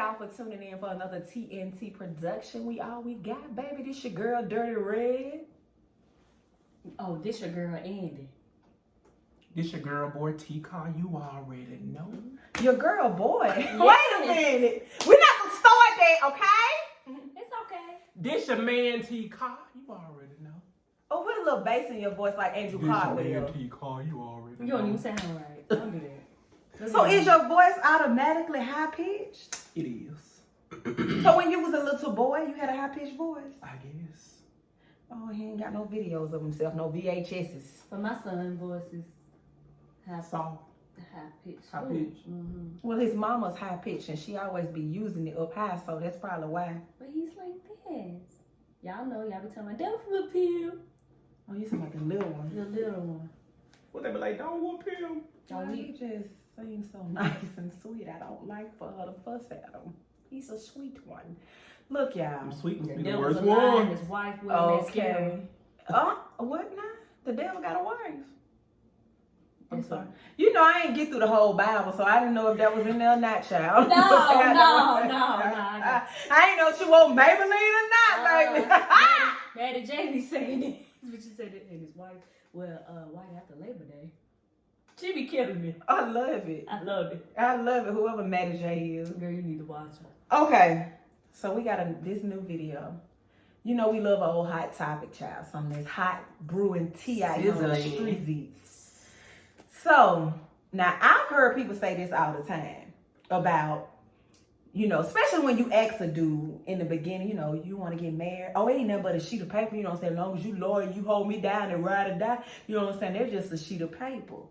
y'all for tuning in for another T.N.T production. We got, baby. This your girl, DirtyRed. Oh, this your girl, Andi. This your girl, boy, TCarr. You already know. Your girl, boy. Yes. Wait a minute. We're not going to start that, okay? It's okay. This your man, TCarr. You already know. Oh, put a little bass in your voice like Andrew Cardwell. This your man, TCarr. You already know. You don't even sound right. Don't do that. So is your voice automatically high-pitched? It is. So when you was a little boy, you had a high-pitched voice? I guess. Oh, he ain't got no videos of himself, no VHSs. But my son's voice is Soft. high pitched. High pitch. Mm-hmm. Well, his mama's high-pitched, and she always be using it up high, so that's probably why. But he's like this. Y'all know, y'all be telling my devil will pill. Oh, you talking about the little one? The little one. What they be like, don't whoop him. Oh, he just seems so nice and sweet. I don't like for her to fuss at him. He's a sweet one. Look, y'all. I'm sweet must The be the devil's worst a lie one. and his wife with mascara. Okay. What now? The devil got a wife. I'm sorry. one. You know, I ain't get through the whole Bible, so I didn't know if that was in there or not, child. No. I ain't know if she wore Maybelline or not, baby. Maddie Jamie saying it. But she said it, and his wife, right after Labor Day. She be killing me. I love it. I love it. I love it, whoever Maddie J is. Girl, you need to watch her. Okay, so we got this new video. You know we love an old hot topic, child. Some of this hot brewing tea out here on the streets. So, now I've heard people say this all the time about, you know, especially when you ask a dude in the beginning, you know, you want to get married. Oh, it ain't nothing but a sheet of paper. You know what I'm saying? As long as you loyal, you hold me down and ride or die. You know what I'm saying? They're just a sheet of paper.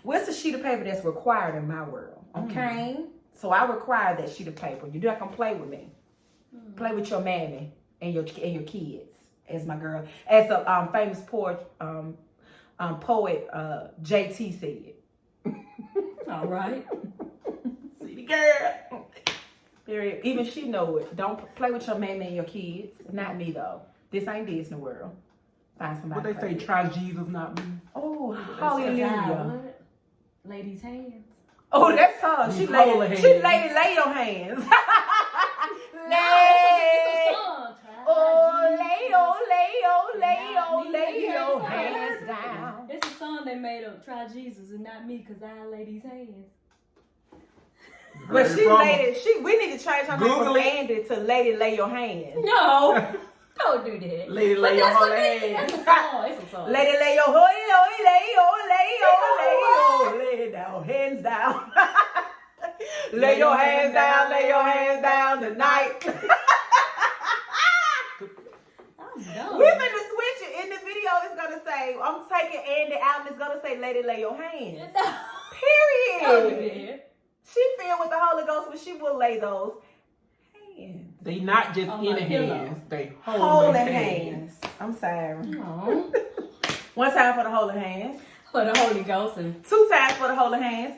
Well, it's a sheet of paper that's required in my world, okay? So I require that sheet of paper. You're not gonna play with me. Play with your mammy and your kids, as my girl, as the famous poet JT said. All right. See the girl. Period. Even she know it. Don't play with your mammy and your kids. Not me though. This ain't Disney World. Find somebody. What they say, try Jesus, not me. Oh, hallelujah. Ladies' hands. Oh, that's her. She lady lay your hands. Lay your hands down. It's a song they made up, Try Jesus and not me, because I lay these hands. But we need to change her name from Andi to Lady Lay Your Hands. No, don't do that. Lady, lay your whole hands. That's a song. It's a song. Lady lay your lay down, hands down. Lay your hands down tonight. We're gonna switch it. In the video, it's gonna say, I'm taking Andi out, and it's gonna say, Lady, lay your hands. Period. She filled with the Holy Ghost, but she will lay those hands. They not just in the hands. They holy hands. I'm sorry. One time for the holy hands. For the Holy Ghost. And 2 times for the holy hands.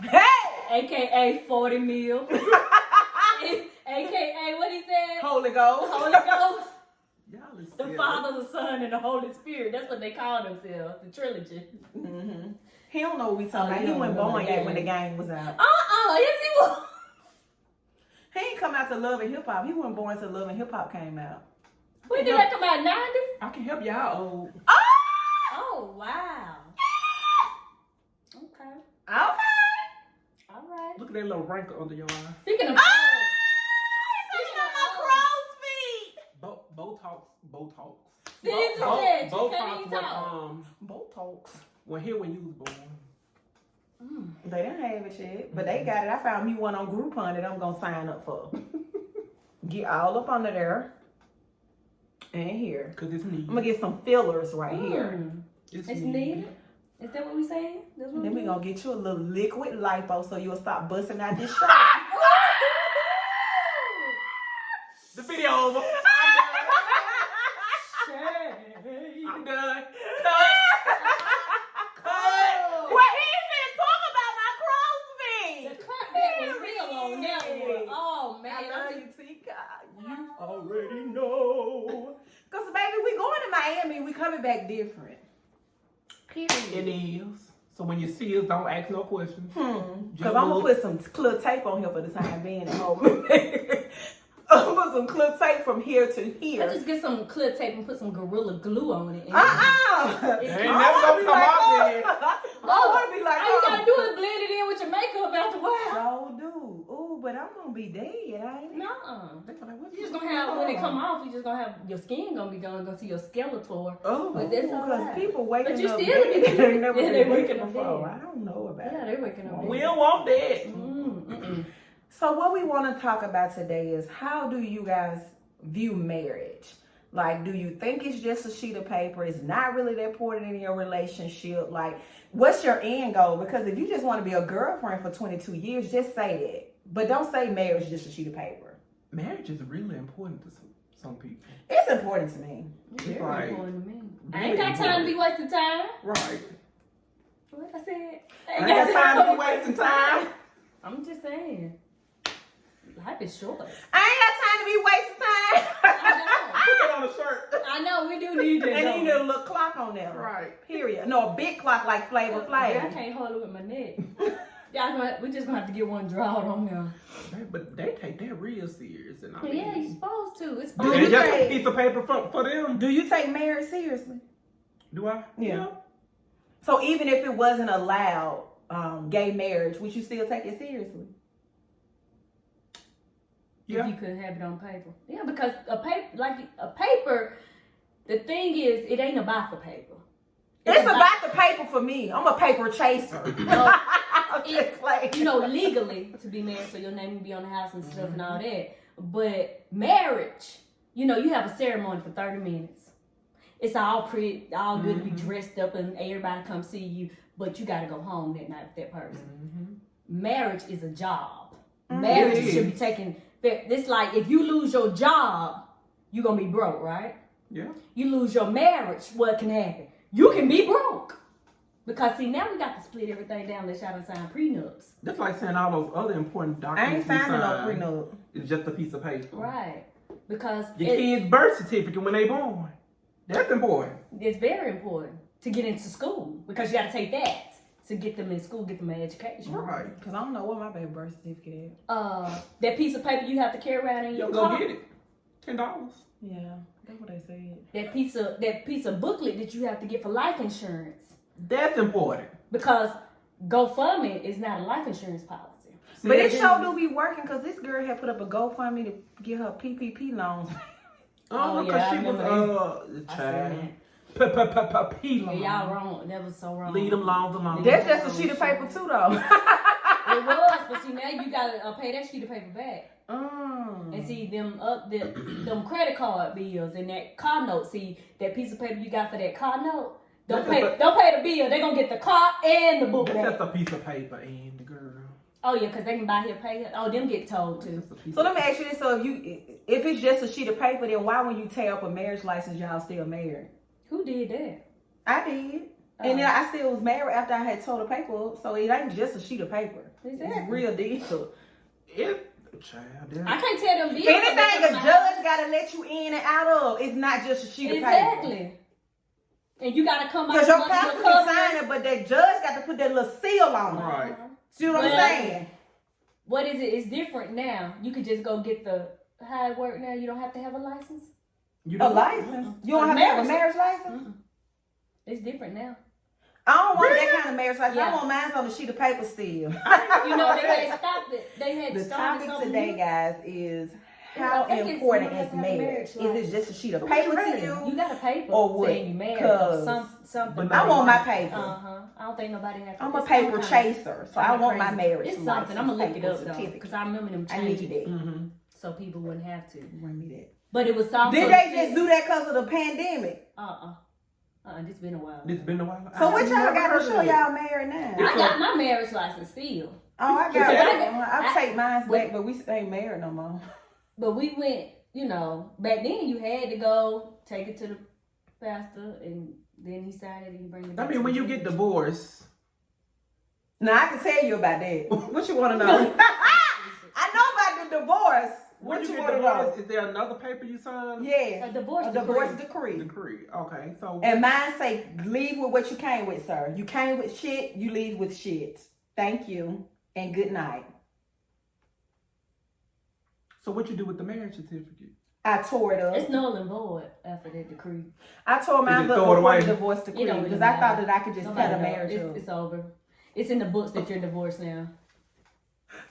Hey! a.k.a. 40 mil. a.k.a. what he said? Holy Ghost. Holy Ghost. Y'all is The silly. Father, the Son, and the Holy Spirit. That's what they call themselves. The trilogy. Mm-hmm. He don't know what we talking about. He wasn't born yet when the game was out. Yes he was. He ain't come out to Love and Hip Hop. He wasn't born until Love and Hip Hop came out. When did that come out? 90s? I can help y'all old. Oh, wow. Okay. Okay. All right. Look at that little wrinkle under your eye. Speaking of Speaking of my crow's feet. Botox. Botox. Botox when you was born. They didn't have it yet, but they got it. I found me one on Groupon that I'm gonna sign up for. Get all up under there and here. Cause it's needed. I'm gonna get some fillers right here. It's needed. Is that what we saying? Then we gonna get you a little liquid lipo so you'll stop busting out this shot. The video over. I'm done. Well, he ain't finna talk about my crow's feet. The cut was real on that one. Oh, man. I love you, TCarr. You already know. Because, baby, we going to Miami. We coming back different. Period. It is. So when you see us, don't ask no questions. Because I'm going to put some clear tape on here for the time being at home. I'm going to put some clear tape from here to here. I just get some clear tape and put some Gorilla Glue on it. They ain't never gonna come out there. I want to be like, all you gotta do is blend it in with your makeup after a while. So do. Ooh, but I'm going to be dead, ain't it? No. You just gonna have, when it come off, you just gonna have, your skin gonna be gone, gonna see your Skeletor. Oh, but that's all because right. people waking But you up still dead. be They never they been waking waking up before. dead. I don't know about Yeah, it. they're waking up. We don't want that. So what we want to talk about today is, how do you guys view marriage? Like, do you think it's just a sheet of paper? It's not really that important in your relationship? Like, what's your end goal? Because if you just want to be a girlfriend for 22 years, just say that. But don't say marriage is just a sheet of paper. Marriage is really important to some people. It's important to me. It's very Right. important to me. I Really ain't got time to be wasting time. Right. What I said? I ain't got time to be wasting time. I'm just saying. Life is short. I ain't got time to be wasting time. Put that on a shirt. I know, we do need that. And you need a little clock on there. Right. Period. No, a big clock like Flavor I Flav. can't hold it with my neck. We just gonna have to get one drawed on there. But they take that real serious. And I But mean, yeah, you're supposed to. It's Do supposed it's you to. just say- a piece of paper for them. Do you take marriage seriously? Do I? Yeah. So even if it wasn't allowed, gay marriage, would you still take it seriously? Yeah. If you could have it on paper. Yeah, because a paper, the thing is, it ain't about the paper. It's about the paper for me. I'm a paper chaser. You know, legally to be married, so your name will be on the house and stuff and all that. But marriage, you know, you have a ceremony for 30 minutes. It's all pretty, all good to be dressed up and everybody come see you, but you got to go home that night with that person. Marriage is a job. Marriage It should be is. taken. It's like if you lose your job, you're gonna be broke, right? Yeah. You lose your marriage, what can happen? You can be broke. Because see, now we got to split everything down. Let's try to sign prenups. That's like saying all those other important I documents. ain't signing no sign. prenup. It's just a piece of paper. Right. Because Your kid's birth certificate when they born. That's important. it's very important to get into school. Because you got to take that to get them in school, get them an education. Right. Because I don't know what my baby birth certificate is. That piece of paper you have to carry around in your You go car. get it. $10. Yeah, that's what they said. That piece of booklet that you have to get for life insurance. That's important. Because GoFundMe is not a life insurance policy. See, But it then- sure do be working, because this girl had put up a GoFundMe to get her PPP loans. Oh, because yeah, I she was remember I child. said P that. Yeah, y'all wrong. That was so wrong. Leave them loans alone. That's just a sheet of paper too, though. It was, but see now you gotta pay that sheet of paper back. And see them them credit card bills and that car note. See that piece of paper you got for that car note. Don't pay the bill. They gonna get the car and the book That's back. just a piece of paper, and the girl. Oh yeah, cause they can buy here, pay here. Oh, them get told too. So let me ask you this: so if it's just a sheet of paper, then why, when you tear up a marriage license, y'all still married? Who did that? I did, and then I still was married after I had tore the paper up. So it ain't just a sheet of paper; Exactly. it's real deal. Child, I can't tell them deals. Anything a judge gotta let you in and out of, it's not just a sheet of paper. Exactly. And you gotta come out Because your under pastor the can cover. sign it, but that judge got to put that little seal on it. Right. See what I'm Well, saying? What is it? It's different now. You could just go get the how it work now. You don't have to have a license. You A don't- license? You don't have to have a marriage license? It's different now. I don't want Really? that kind of marriage license. Yeah. I want mine on a sheet of paper still. You know they had stopped it. They had The started topic something today, new. guys, is how I think it's important you is have to have a marriage? marriage Is license. it just a sheet of So what you paper to ready? you? You got a paper Or what? saying you married. Cause Something. But I want my paper. I don't think nobody has to. I'm a it's paper some kind of- chaser, so I want my crazy. marriage It's license. something. I'm gonna look it paper up though, certificate. because I remember them I need changing it that. so people wouldn't have to. Bring me that. But it was also. Did they just do that because of the pandemic? It's been a while. It's been a while. So I what y'all never got heard to of show it. y'all married now? I got my marriage license still. Oh, I got Because it. I take mine back, but we ain't married no more. But we went, back then you had to go take it to the pastor and then he signed it and you bring it back. I mean, to when the you get church. divorced, Now I can tell you about that. What you want to know? I know about the divorce. When What you you get want divorced, is there another paper you sign? Yes. A divorce decree. Decree. Okay. So. And mine say, leave with what you came with, sir. You came with shit, you leave with shit. Thank you, and good night. So what you do with the marriage certificate? I tore it up. It's null and void after that decree. I tore mine up throw it before away? the divorce decree It don't because really I thought matter. that I could just Nobody cut a knows. marriage up. It's over. It's in the books that you're divorced now.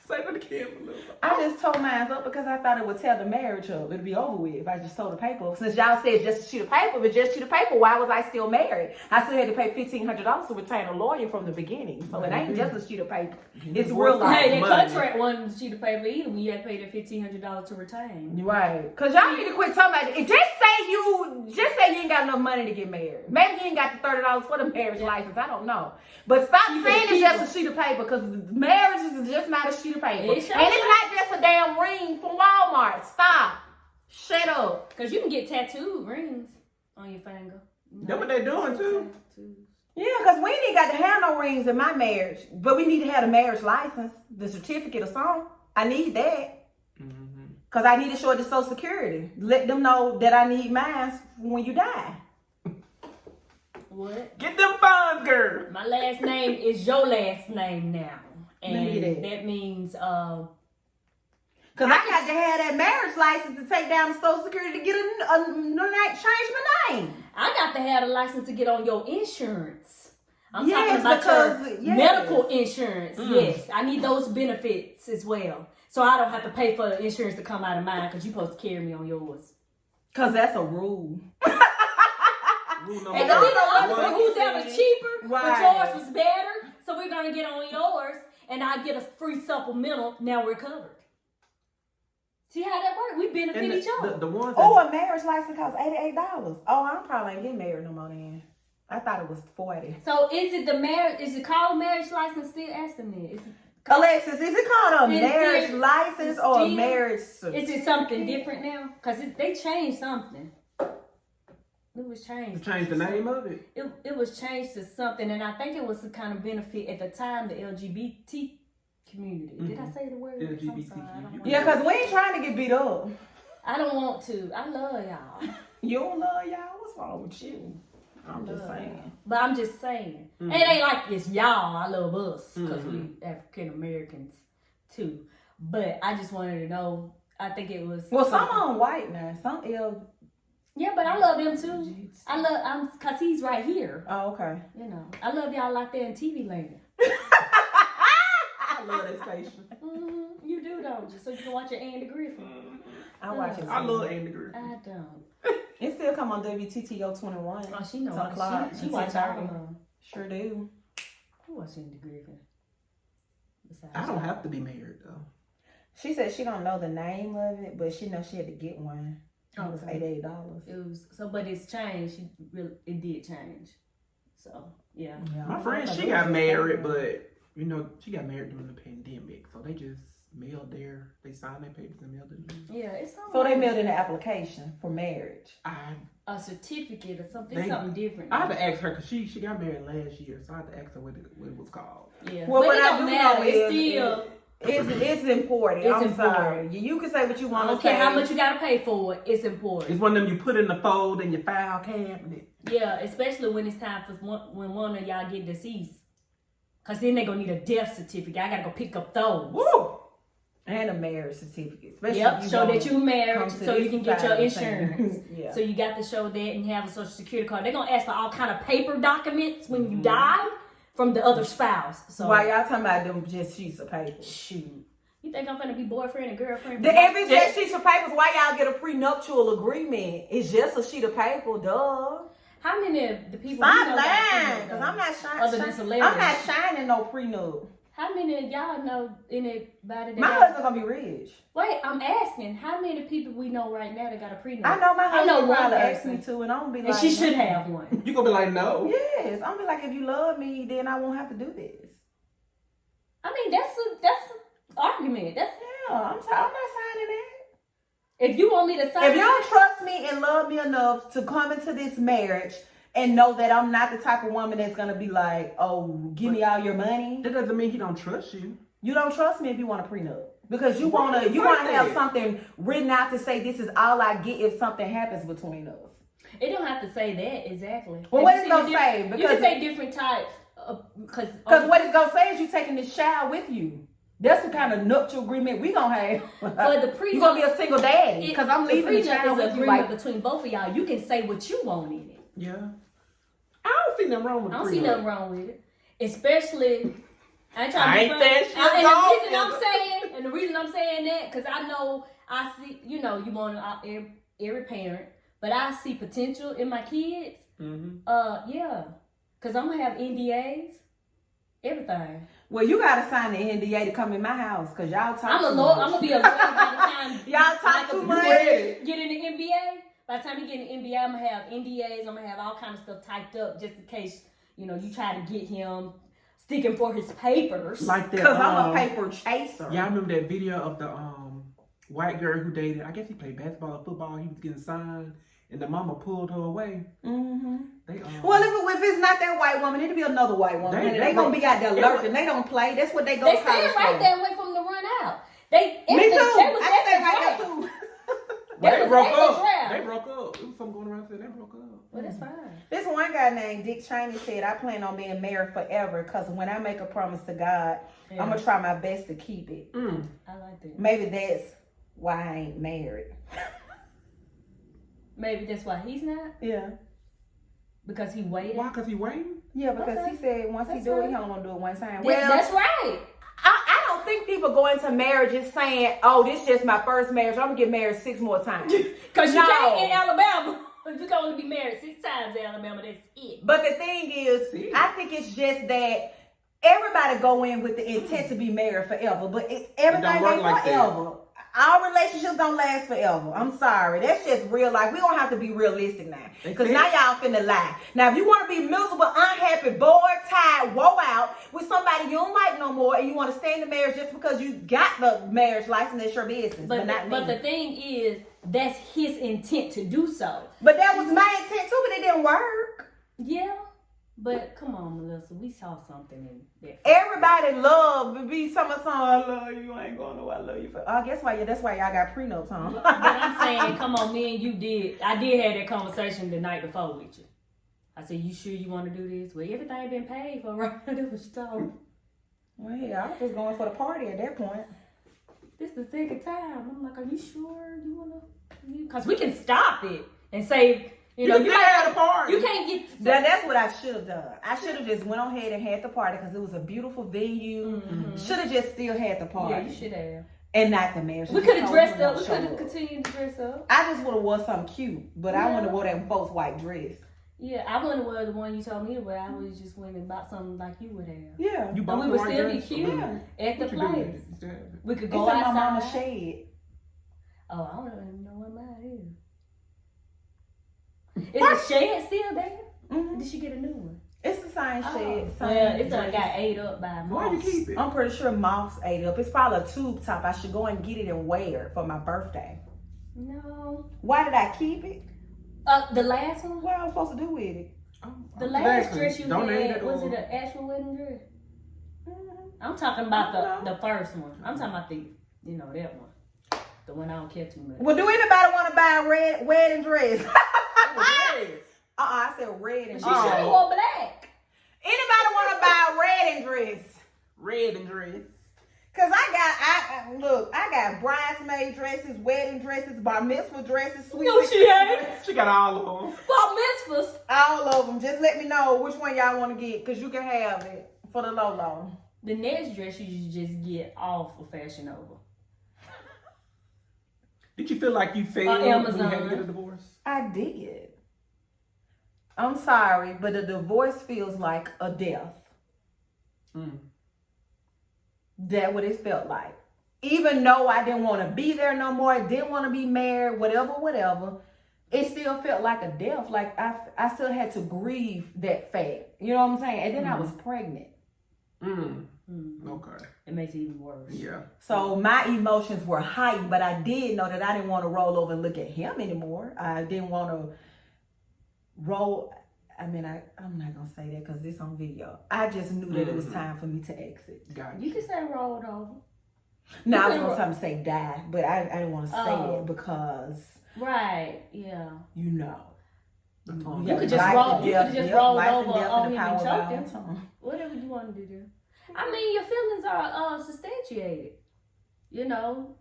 Say that again, Melissa. I just tore mine up because I thought it would tear the marriage up. It'd be over with if I just tore the paper up. Since y'all said just a sheet of paper, but just a sheet of paper, why was I still married? I still had to pay $1,500 to retain a lawyer from the beginning. So it ain't just a sheet of paper. It's real life. Hey, that money. contract wasn't a sheet of paper either when you had to pay that $1,500 to retain. Right. Cause y'all need to quit talking about it. Just say you ain't got enough money to get married. Maybe you ain't got the $30 for the marriage license. I don't know. But stop saying it's just a sheet of paper because marriage is just not a sheet of paper. And it's not just a damn ring from Walmart. Stop. Shut up. Because you can get tattooed rings on your finger. That's what they doing too. Yeah, because we ain't got to have no rings in my marriage. But we need to have the marriage license, the certificate or something. I need that. Because I need to show it to Social Security. Let them know that I need mine when you die. What? Get them funds, girl. My last name is your last name now. Let me And get that means, Because I got to have that marriage license to take down the Social Security to get change my name. I got to have a license to get on your insurance. I'm Yes, talking about because- your yes. medical insurance. Yes, I need those benefits as well. So I don't have to pay for the insurance to come out of mine because you're supposed to carry me on yours. Because that's a rule. Rule number And then one. who's ever cheaper, but Right. yours was better. So we're going to get on yours and I get a free supplemental. Now we're covered. See how that works? We benefit And each other. the ones that, Oh, a marriage license costs $88. Oh, I probably ain't getting married no more then. I thought it was $40. So is it the marriage? Is it called marriage license? Still asking me. Is it, Alexis, is it called a Is marriage it- license is or a still- marriage is certificate? it something different now? Because they changed something. It was to changed. change the name of it. It was changed to something, and I think it was to kind of benefit at the time the LGBT community. Did I say the word? I'm sorry, I don't want Yeah, because we ain't trying to get beat up. I don't want to. I love y'all. You don't love y'all? What's wrong with you? I'm just saying. But I'm just saying. It ain't like it's y'all. I love us because we African Americans too. But I just wanted to know. I think it was. Well, some on white now. Some L. Yeah, but I love them too. Cause he's right here. Oh, okay. You know, I love y'all like that in TV land. I love that station. You do, don't you? So you can watch your Andy Griffin. I watch it. I love Andy Griffin. I don't. It still come on WTTO 21. Oh, she knows. 10 o'clock. She watch all of 10:30. them. Sure do. Who watch Andy Griffin? Besides I don't y'all? have to be married though. She said she don't know the name of it, but she knows she had to get one. It was Okay. $88. It was so, but it's changed. It did change. So yeah. My friend, she got married, but you know, she got married during the pandemic, so they just mailed they signed their papers and mailed it. Yeah, it's something. So they mailed in an application for marriage. a certificate or something. They- Something different. I had to ask her because she got married last year, so I had to ask her what it was called. Yeah. Well, But what it I don't do matter. know It's is still. it's important. It's I'm important. sorry. You can say what you I want to don't say. care how much you gotta pay for it. It's important. It's one of them you put in the fold in your file cabinet. Yeah, especially when it's time for when one of y'all get deceased. Cause then they gonna need a death certificate. I gotta go pick up those. Woo! And a marriage certificate. Especially Yep, if show wanna that you married come to so you this can get side your of the thing. insurance. Yeah. So you got to show that and have a social security card. They're gonna ask for all kind of paper documents when you die from the other spouse. So Why y'all talking about them just sheets of paper? shoot. You think I'm gonna be boyfriend and girlfriend? If it's just sheets of papers, why y'all get a prenuptial agreement? It's just a sheet of paper, duh. How many of the people Stop you know got lying, prenup, because though? I'm not shining. Other than celebrities. I'm not shining no prenup. How many of y'all know anybody that My got- husband's gonna be rich. Wait, I'm asking, how many people we know right now that got a prenup? I know my I husband know one probably asked person. me to, and I'm gonna be And like, she should no. have one. You gonna be like, no. Yes, I'm gonna be like, if you love me, then I won't have to do this. I mean, that's an argument. That's Yeah, I'm not signing that. if you want me to sign. If you don't trust me and love me enough to come into this marriage and know that I'm not the type of woman that's gonna be like, oh, give me all your money. That doesn't mean he don't trust you. You don't trust me if you want a prenup. Because you wanna have something written out to say this is all I get if something happens between us. It don't have to say that exactly. Well, what it's gonna say? Because you can say different types. Because what it's gonna say is you taking this child with you. That's the kind of nuptial agreement we gonna have. But the prenup, you gonna be a single daddy because I'm leaving the child with you. Agreement between both of y'all. You can say what you want in it. Yeah, I don't see nothing wrong with it. I don't see nothing wrong with it, especially. And the reason I'm saying that, because I see, you want every parent, but I see potential in my kids. Yeah, because I'm gonna have NDAs, everything. Well, you gotta sign the NDA to come in my house, because y'all talk. I'm gonna be a lawyer by the time y'all talk too much. Get in the NBA. By the time you get in the NBA, I'm gonna have NDAs. I'm gonna have all kind of stuff typed up just in case you try to get him. Sticking for his papers. Like that. Because I'm a paper chaser. Y'all remember that video of the white girl who dated, I guess he played basketball or football, he was getting signed, and the mama pulled her away. Mm-hmm. Well, if it's not that white woman, it'll be another white woman. They gonna be out there lurking. They don't play. That's what they go to college for. They stay right there waiting for them to run out. Me too. I stay right there too. They broke up. They broke up. It was something going around saying they broke up. Well, that's fine. This one guy named Dick Cheney said, I plan on being married forever because when I make a promise to God, I'm going to try my best to keep it. I like that. Maybe that's why I ain't married. Maybe that's why he's not? Yeah. Because he waited? Why? Because he waiting? Yeah, because he said once he do it, he only going to do it one time. Well, that's right. I don't think people go into marriages saying, oh, this is just my first marriage. I'm going to get married 6 more times. Because you can't in Alabama. You can only be married 6 times in Alabama. That's it. But the thing is, I think it's just that everybody go in with the intent to be married forever. But everything ain't like forever. Our relationships don't last forever. I'm sorry. That's just real life. We don't have to be realistic now. Because now y'all finna lie. Now, if you want to be miserable, unhappy, bored, tired, woe out with somebody you don't like no more, and you want to stay in the marriage just because you got the marriage license, that's your business. But not me. But the thing is, that's his intent to do so. But that was my intent too, but it didn't work. Yeah. But come on, Melissa, we saw something in that. Everybody love to be some I love you. I ain't going nowhere. I love you. That's why y'all got prenups, huh? But I'm saying, come on, me and you did. I did have that conversation the night before with you. I said, you sure you want to do this? Well, everything been paid for, right? That's what you told me. Well, yeah, I was just going for the party at that point. This is the second time. I'm like, are you sure you want to? Because we can stop it and say, you know, you had a party. You can't get. That's what I should have done. I should have just went on ahead and had the party because it was a beautiful venue. Mm-hmm. Should have just still had the party. Yeah, you should have. And not the marriage. We could have dressed up. We could have continued to dress up. I just would have wore something cute, but I wouldn't have wore that folks' white dress. Yeah, I wouldn't have worn the one you told me to wear. I would have just went and bought something like you would have. Yeah, you bought and we would still be cute at the place. We could go outside. My mama's shed. Oh, I don't even know what mine is. Is the shed still there? Mm-hmm. Did she get a new one? It's the same shed. Well, it's got ate up by moths. Why you keep it? I'm pretty sure moths ate it up. It's probably a tube top. I should go and get it and wear it for my birthday. No. Why did I keep it? The last one? What I was supposed to do with it? The last dress you had, was it an actual wedding dress? Mm-hmm. I'm talking about the first one. I'm talking about that one. The one I don't care too much. Well, do anybody want to buy a red wedding dress? I said red and dress. She should have wore black. Anybody want to buy a red and dress? Red and dress. Cause I got bridesmaid dresses, wedding dresses, bar mitzvah dresses, sweet. No, she ain't. She got all of them. Bar mitzvahs. All of them. Just let me know which one y'all want to get, cause you can have it for the low. The next dress you just get off of Fashion Nova. Did you feel like you failed when you had to get a divorce? I did. I'm sorry, but a divorce feels like a death. That's what it felt like. Even though I didn't want to be there no more, didn't want to be married, whatever, it still felt like a death. Like I still had to grieve that fact. You know what I'm saying? And then I was pregnant. Okay. It makes it even worse. Yeah. So my emotions were heightened, but I did know that I didn't want to roll over and look at him anymore. I didn't want to roll. I mean, I'm not going to say that because it's on video. I just knew that it was time for me to exit. You can say rolled over. No, I was going to something say die, but I didn't want to say it because. Right, yeah. You know. You could just roll over on him and choke him. Whatever you wanted to do. I mean, your feelings are substantiated. You know,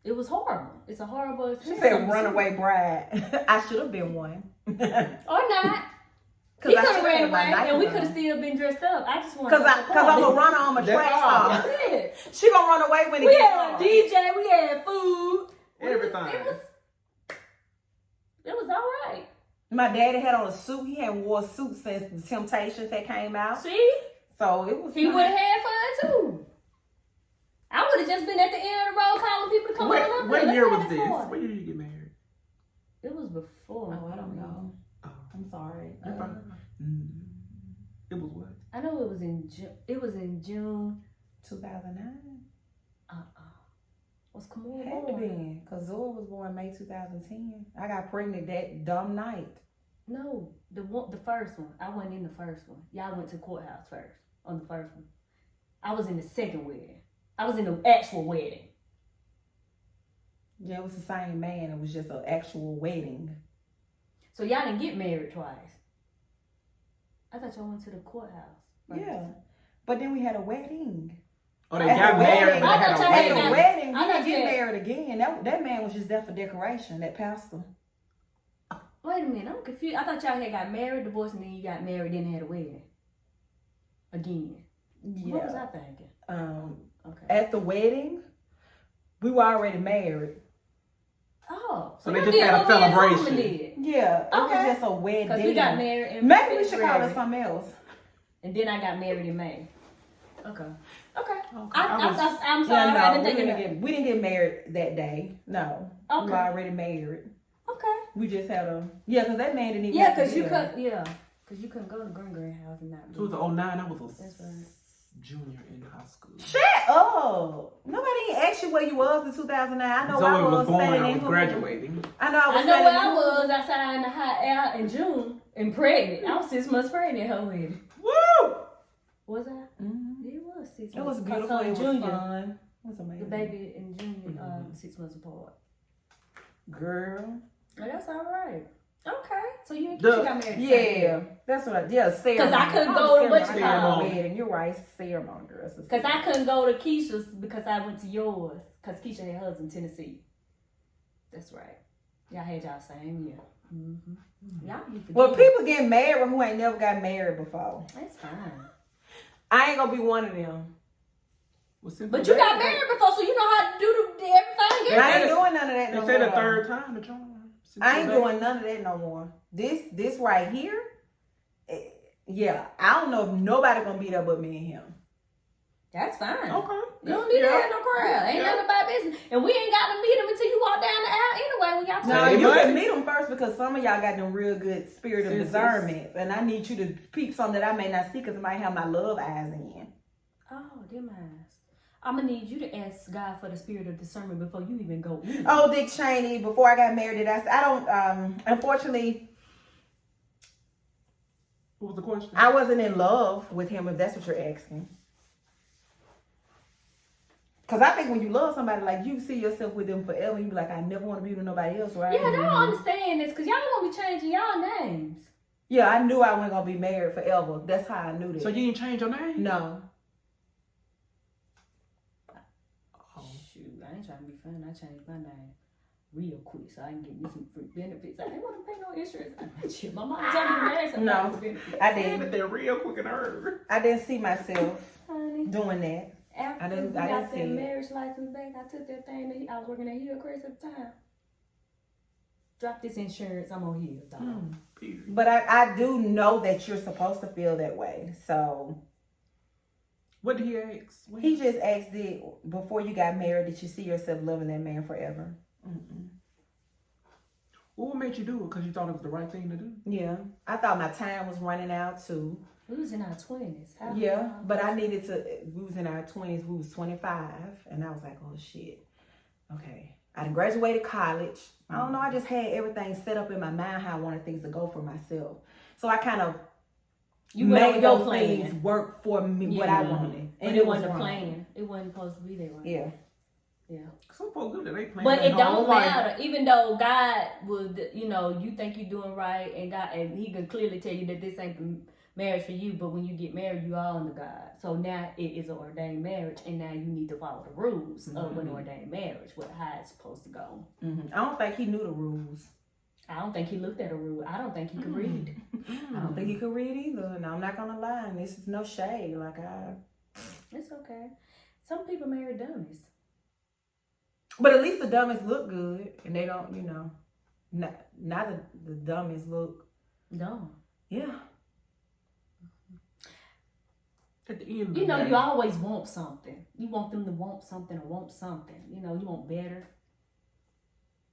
it was horrible. It's a horrible experience. She said runaway bride. I should have been one. Or not. He could have ran away and we could have still been dressed up. I just want to. Because I'm a runner on my track star. That's it. She gonna run away when we had a DJ, we had food. Everything. It was all right. My daddy had on a suit. He hadn't wore a suit since the Temptations that came out. See? So it was. He would have had fun too. I would have just been at the end of the road calling people to come on up. What year was this? What year did you get married? It was before. Oh, I don't know. I'm sorry. It was what? I know it was in June. It was in June 2009. Was Kamora Had to be, because Zora was born May 2010. I got pregnant that dumb night. No, the first one. I went in the first one. Y'all went to the courthouse first on the first one. I was in the second wedding. I was in the actual wedding. Yeah, it was the same man. It was just an actual wedding. So y'all didn't get married twice. I thought y'all went to the courthouse first. Yeah, but then we had a wedding. Oh, they got married. At the wedding, we didn't get married again. That man was just there for decoration, that pastor. Wait a minute, I'm confused. I thought y'all had got married, divorced, and then you got married, then had a wedding. Again. Yeah. What was I thinking? Okay. At the wedding, we were already married. Oh. So they just had a celebration. Yeah. It was just a wedding. Because we got married in Maybe we should call it something else. And then I got married in May. Okay. I'm sorry. Yeah, I didn't think we didn't get married that day. No. Okay. We were already married. Okay. We just had because that man didn't even. Yeah, because you couldn't go to Green house and not. So it was 09. I was a junior in high school. Shut up! Nobody asked you where you was in 2009. I know Zoe I was born. standing I in was graduating. I know where I was outside in the hot air in June and pregnant. I was 6 months pregnant at her wedding. Woo! Was I? Mm-hmm. It was 6 months. It was beautiful. It was fun. It was amazing. The baby and Junior 6 months apart. Girl. Oh, that's all right. Okay. So you and Keisha got married. Yeah. That's what ceremony. Because I couldn't go to what you call wedding. You're right. Ceremony dress. Because I couldn't go to Keisha's because I went to yours. Because Keisha had hers in Tennessee. That's right. Y'all had y'all same year. Mm-hmm. Well, people get married who ain't never got married before. That's fine. I ain't gonna be one of them. But you got married before, so you know how to do everything. I ain't doing none of that no more. They said the third time the charm. I ain't doing none of that no more. This right here, yeah. I don't know if nobody gonna be there but me and him. That's fine. Okay. You don't need to have no crowd. Ain't nothing about business. And we ain't got to meet him until you walk down the aisle anyway when y'all talk. No, you can meet him first because some of y'all got them real good spirit of discernment. And I need you to peep something that I may not see because it might have my love eyes in. Oh, them eyes. I'm going to need you to ask God for the spirit of discernment before you even go in. Oh, Dick Cheney, before I got married, I don't, unfortunately. What was the question? I wasn't in love with him, if that's what you're asking. Because I think when you love somebody, like you see yourself with them forever, you be like, I never want to be with nobody else, right? Yeah, I don't understand this because y'all don't want to be changing y'all names. Yeah, I knew I wasn't going to be married forever. That's how I knew that. So you didn't change your name? No. Shoot, I ain't trying to be funny. I changed my name real quick so I can get me some free benefits. I didn't want to pay no insurance. Shit, my mom told me to marry somebody. No, I didn't. They're real quick and her. I didn't see myself doing that. After I didn't got see that it. marriage license back, I took that thing. I was working at Hillcrest at the time. Drop this insurance. I'm on Hill, dog. But I do know that you're supposed to feel that way. So. What did he ask? He just asked it before you got married. Did you see yourself loving that man forever? Well, what made you do it? Because you thought it was the right thing to do? Yeah. I thought my time was running out too. We was in our 20s. But I needed to, we was in our 20s. We was 25. And I was like, oh shit. Okay. I done graduated college. I don't know. I just had everything set up in my mind how I wanted things to go for myself. So I kind of You went on made your those plan. things work for me, what I wanted. And it wasn't a plan. It wasn't supposed to be that way. Yeah. Yeah. Some folks do that. They plan. But it don't matter. Even though God would, you think you're doing right, and He can clearly tell you that this ain't the marriage for you. But when you get married, you all under God. So now it is an ordained marriage, and now you need to follow the rules of an ordained marriage, how it's supposed to go. I don't think He knew the rules. I don't think He looked at a rule. I don't think He could read. I don't think He could read either. And I'm not gonna lie. And this is no shade. It's okay. Some people marry dummies. But at least the dummies look good, and they don't, not the dummies look dumb. Yeah. At the end of the day, you always want something. You want them to want something or want something. You want better.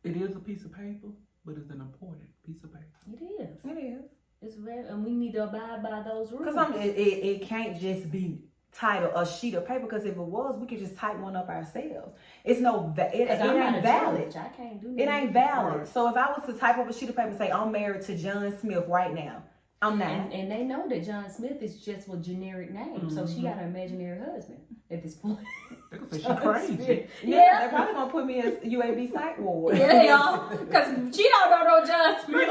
It is a piece of paper, but it's an important piece of paper. It is. It is. It's very, and we need to abide by those rules. Because it can't just be titled a sheet of paper. Because if it was, we could just type one up ourselves. It ain't valid. I can't do that. It ain't valid. So if I was to type up a sheet of paper and say I'm married to John Smith right now, I'm not. And they know that John Smith is just a generic name. So she got an imaginary husband at this point. She's crazy. Yeah, they're probably gonna put me in UAB psych ward. Yeah, y'all, because she don't know no John Smith.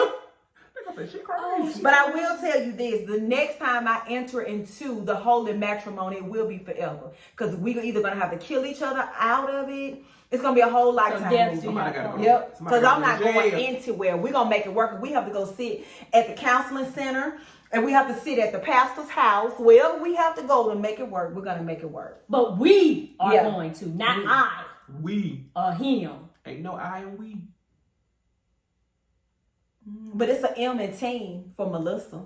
She crazy. But I will tell you this: the next time I enter into the holy matrimony, it will be forever. Because we're either gonna have to kill each other out of it. It's gonna be a whole lifetime. Yep. Because I'm not going into where we're gonna make it work. We have to go sit at the counseling center. And we have to sit at the pastor's house, wherever we have to go to make it work. We're going to make it work. But we are going to, not I. We. Or him. Ain't no I and we. But it's an M in team for Melissa.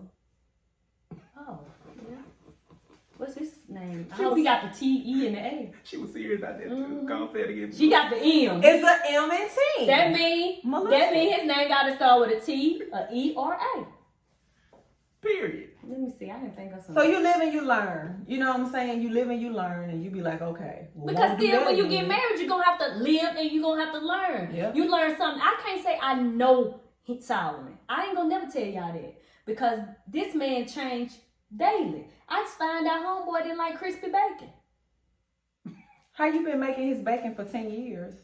Oh, yeah. What's his name? I hope he got the T, E, and the A. She was serious about that too. Go on, say it again. She got the M. It's an M in team. That mean his name got to start with a T, a E, or A. Period. Let me see. I didn't think of something. So you live and you learn. You know what I'm saying? You live and you learn, and you be like, okay. Well, because then when you get married, you're going to have to live and you're going to have to learn. Yep. You learn something. I can't say I know Solomon. I ain't going to never tell y'all that. Because this man changed daily. I just find out homeboy didn't like crispy bacon. How you been making his bacon for 10 years?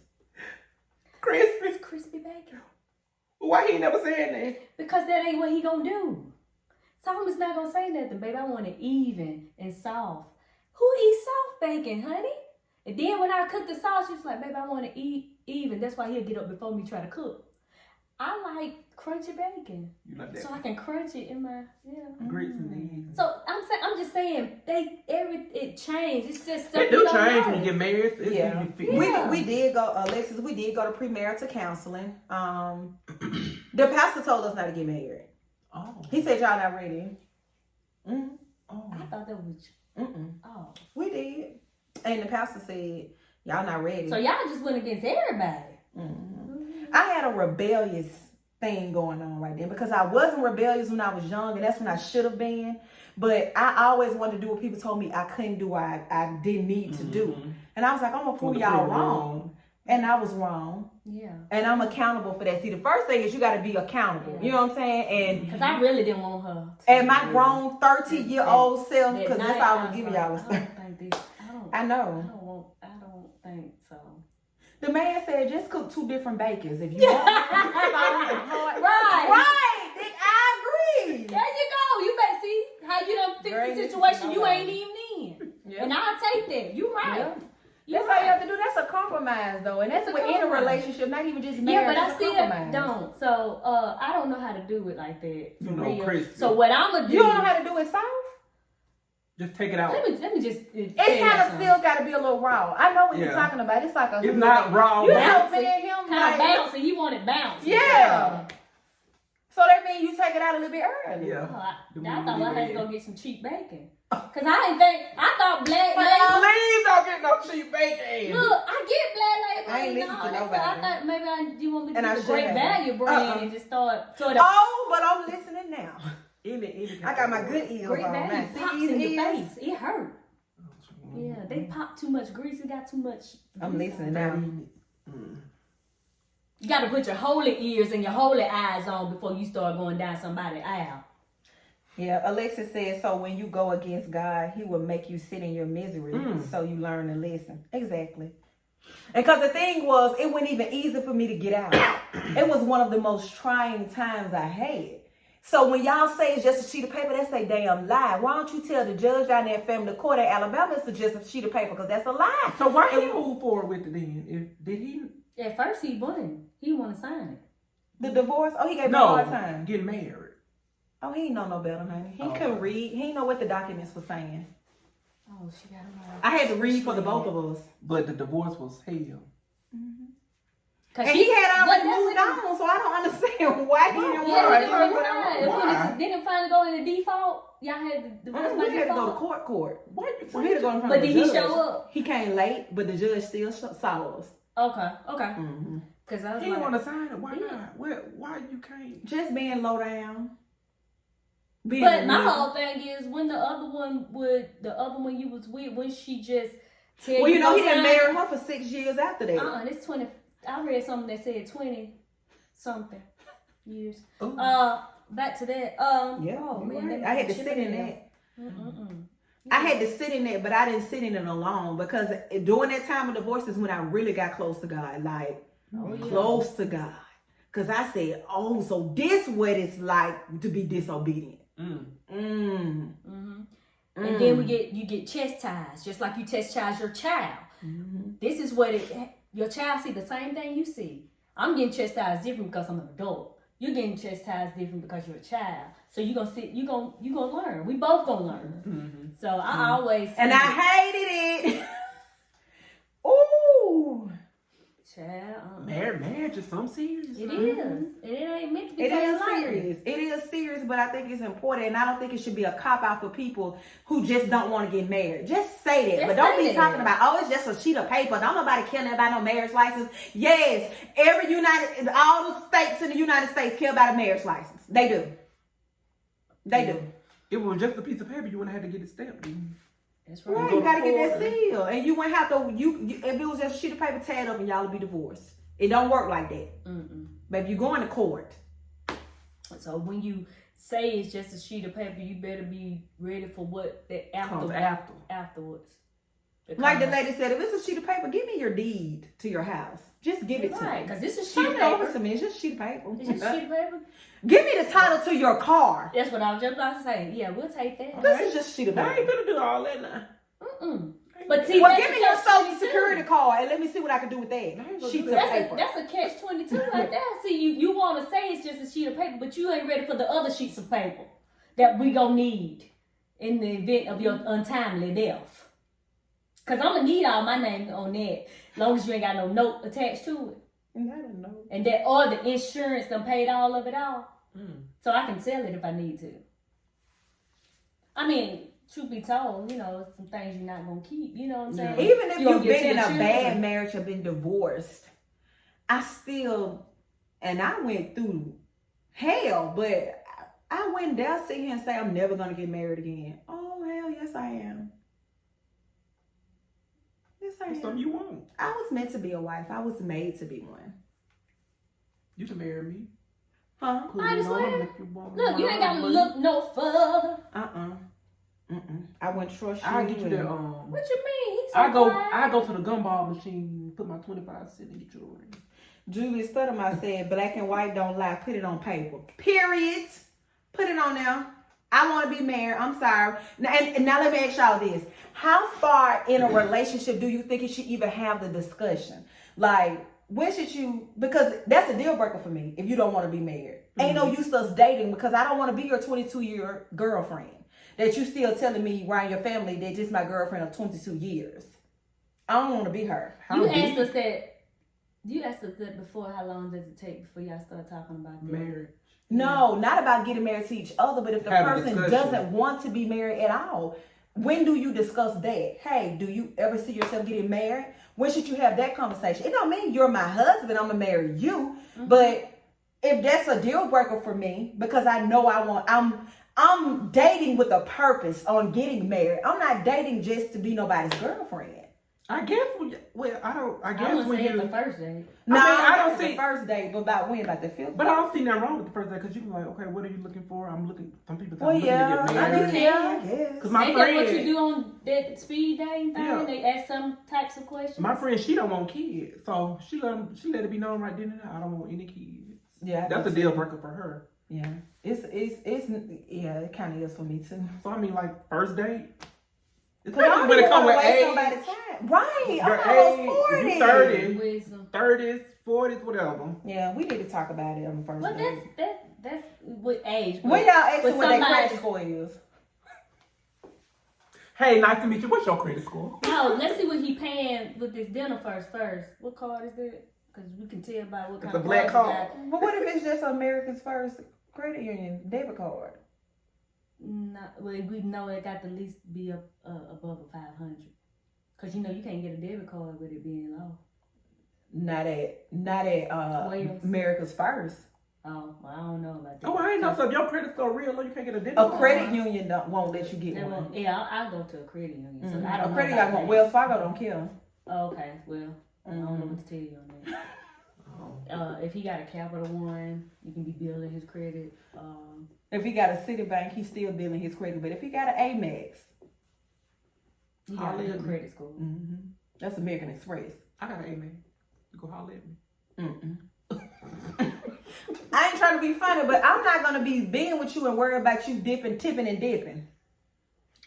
Crispy? It's crispy bacon. Why he ain't never said that? Because that ain't what he going to do. Solomon's not gonna say nothing, baby. I want it even and soft. Who eats soft bacon, honey? And then when I cook the sauce, she's like, baby, I want to eat even. That's why he'll get up before me try to cook. I like crunchy bacon. You like that? So I can crunch it in my grits and eggs. So I'm just saying it changed. It's just they do change when you get married. We did go, Alexis. We did go to premarital counseling. The pastor told us not to get married. Oh. He said y'all not ready. Oh. I thought that was. Oh. We did. And the pastor said y'all not ready. So y'all just went against everybody. I had a rebellious thing going on right then because I wasn't rebellious when I was young, and that's when I should have been. But I always wanted to do what people told me I couldn't do, I didn't need to do. And I was like, I'm gonna prove y'all wrong. And I was wrong. Yeah. And I'm accountable for that. See, the first thing is you got to be accountable. Yeah. You know what I'm saying? And because I really didn't want her. And my grown 30-year-old self, because that's all I'm giving y'all. I know. I don't think so. The man said just cook 2 different bacons if you want. Right. I agree. There you go. You better see how you done fix the situation you ain't even in. Yeah. And I'll take that. You right. Yeah. That's all you have to do. That's a compromise, though, and that's within a relationship, not even just marriage. Yeah, but I still don't. So I don't know how to do it like that. You know, Chris. So what I'm gonna do? You don't know how to do it soft? Just take it out. Let me just. It's kind of still got to be a little raw. I know what you're talking about. It's like a. It's not raw. You know, fed him kind of bouncy. He wanted bouncy. Yeah. So that means you take it out a little bit early. Yeah. I thought I had to go get some cheap bacon. Cause I thought black label. Please don't get no cheap bacon. Look, I get black label. I ain't listening to nobody. I thought maybe you want me to get the Great Value brand and just start. Oh, but I'm listening now. I got my good ears Great on. Value pops in your face. It hurt. Yeah, they pop too much grease. It got too much. I'm listening now. You got to put your holy ears and your holy eyes on before you start going down somebody's aisle. Yeah, Alexis says, so when you go against God, he will make you sit in your misery so you learn to listen. Exactly. And because the thing was, it wasn't even easy for me to get out. It was one of the most trying times I had. So when y'all say it's just a sheet of paper, that's a damn lie. Why don't you tell the judge down there in family court in Alabama it's just a sheet of paper? Because that's a lie. So why did he move forward with it then? Did he? At first he wouldn't. He didn't want to sign it. The divorce? Oh, he gave me a hard time. Getting married. Oh, he didn't know no better, honey. He couldn't read. He didn't know what the documents were saying. Oh, she got him. I had to read for the both of us. But the divorce was hell. And he had already moved on, so I don't understand why he didn't want to. Didn't finally go into default. Y'all had the divorce by We had to go to default. court. What? So we had to go in front But of the did he judge. show up? He came late, but the judge still saw us. Okay. Mm-hmm. Because I was He didn't like, want to sign it. Why not? Why you can't? Just being low down. but my whole thing is when the other one you was with, when she just tell well, you know, he didn't sign- marry her for 6 years after that. It's 20. I read something that said 20 something years. Ooh. Back to that. Yeah, Oh man, right. I had to sit in that. I had to sit in that, but I didn't sit in it alone because during that time of divorce is when I really got close to God, like close to God. Because I said, oh, so this what it's like to be disobedient. And then you get chastised, just like you chastise your child. This is what your child see the same thing you see. I'm getting chastised different because I'm an adult. You're getting chastised different because you're a child. So you're gonna learn. We both gonna learn. So I always and I hated it. Ooh. Child, marriage is something serious. It is. And it ain't meant to be. It is lightly. serious. It is serious, but I think it's important, and I don't think it should be a cop out for people who just don't want to get married. Just say that, but don't be talking about, oh, it's just a sheet of paper. Don't nobody care about no marriage license. Yes, all the states in the United States care about a marriage license. They do. They do. It was just a piece of paper. You wouldn't have to get it stamped. That's right. right. You gotta get that seal, and you wouldn't have to. If it was just a sheet of paper tied up, and y'all would be divorced. It don't work like that. But if you go into court, so when you say it's just a sheet of paper, you better be ready for what that afterwards. Like the lady said, if it's a sheet of paper, give me your deed to your house. Just give it to me. Because this is a sheet of over paper. to me. It's just a sheet of paper. It's just a sheet of paper. Give me the title to your car. That's what I was just about to say. Yeah, we'll take that. This is just a sheet of paper. I ain't gonna do all that now. But see, give me your social security card and let me see what I can do with that. Sheets of paper. That's a catch-22 right there. See, you want to say it's just a sheet of paper, but you ain't ready for the other sheets of paper that we gonna need in the event of your untimely death. Cause I'm gonna need all my name on that, as long as you ain't got no note attached to it. And that or the insurance done paid all of it all. So I can sell it if I need to. I mean, truth be told, some things you're not gonna keep. You know what I'm saying? Even if you've been in a bad marriage or been divorced, I went through hell, but I wouldn't dare sit here and say I'm never gonna get married again. Oh hell, yes I am. Yes I am. That's something you want. I was meant to be a wife. I was made to be one. You can marry me. Huh? Might as well. Look, you ain't gotta look no further. I wouldn't trust you. I'll get you that. What you mean? I go to the gumball machine, put my 25 cents and get you a ring. Julie Stutterman said, black and white don't lie. Put it on paper. Period. Put it on there. I want to be married. I'm sorry. And now let me ask y'all this. How far in a relationship do you think you should even have the discussion? Like, when should you, because that's a deal breaker for me if you don't want to be married. Ain't no use us dating because I don't want to be your 22-year girlfriend. That you still telling me around your family that just my girlfriend of 22 years. I don't want to be her. You asked us that before. How long does it take before y'all start talking about that? Marriage. No, not about getting married to each other, but if the person doesn't want to be married at all, when do you discuss that? Hey, do you ever see yourself getting married? When should you have that conversation? It don't mean you're my husband, I'm gonna marry you. But if that's a deal breaker for me, because I know I'm dating with a purpose on getting married. I'm not dating just to be nobody's girlfriend. I guess. Well, I don't. I guess I wouldn't when say you. the first day. No, I don't the see first date, but about when? About the fifth? But I don't see nothing wrong with the first day because you can be like, okay, what are you looking for? I'm looking. Some people say Well, I'm looking yeah, to get I married. mean, yeah, I guess. Because my Ain't friend, that what you do on that speed dating thing? Yeah. They ask some types of questions. my friend, she don't want kids, so she let it be known right then and there. I don't want any kids. Yeah, That's a deal breaker for her. Yeah, it's yeah, it kind of is for me too. So I mean, like first date. Because I don't when it even comes want with to waste age, somebody's time. Right, your I'm almost age, 40. you 30, Wisdom. 30s, 40s, whatever. Yeah, we need to talk about it on the first Well, date. that's with age. When y'all ask with them what their somebody- credit score is. Hey, nice to meet you. What's your credit score? No, let's see what he paying with this dinner first. What card is that? Because we can tell by what kind It's a of black card you card. got. But what if it's just America's First Credit Union debit card? Well, we know it got to at least be up above a 500. Cause you know you can't get a debit card with it being low. Not at Wales. America's First. Oh, well, I don't know about that. Oh, I ain't know. So if your credit score real low, you can't get a debit A card. credit union won't let you get They one. won't- Yeah, I'll go to a credit union. So Mhm. I don't A credit know about union, that. Wells Fargo don't care. Oh, okay, well, I don't know what to tell you on that. Oh. If he got a Capital One, you can be building his credit. If he got a Citibank, he's still building his credit. But if he got an Amex, You got a good credit score. that's American Express. I got an amen. You go holler at me. I ain't trying to be funny, but I'm not gonna be being with you and worry about you dipping, tipping, and dipping.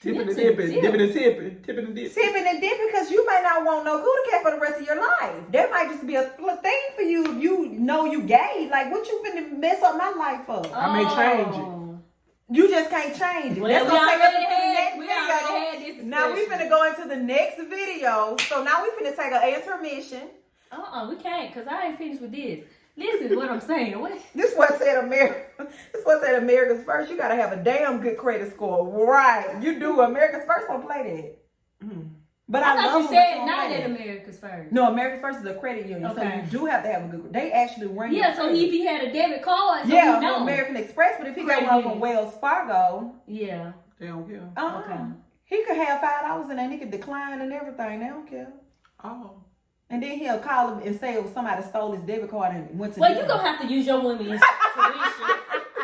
Tipping and That's dipping, it. dipping and tipping, tipping and dipping. Tipping and dipping because you may not want no cootie cat for the rest of your life. That might just be a thing for you if you know you gay. Like, what you finna mess up my life for? I may change it. You just can't change it. Well, That's we gonna take us already to the had- next we video. already had this Now we discussion. finna go into the next video. So now we finna take an intermission. We can't, because I ain't finished with this. Listen to what I'm saying. What? This what said America's First. You gotta have a damn good credit score. Right. You do. America's First don't play that. But I I thought love you them, said but not they at don't play America's First. that. No, America's First is a credit union. So Okay. you do have to have a good. They actually run. Yeah, your so credit. if he had a debit card, so Yeah, we know. American Express. But if he got Credit one from union. Wells Fargo, Yeah. They don't care. Okay. he could have $5 in there and he could decline and everything. They don't care. Oh. And then he'll call him and say it was somebody stole his debit card and went to Well, jail. you're going to have to use your women's intuition.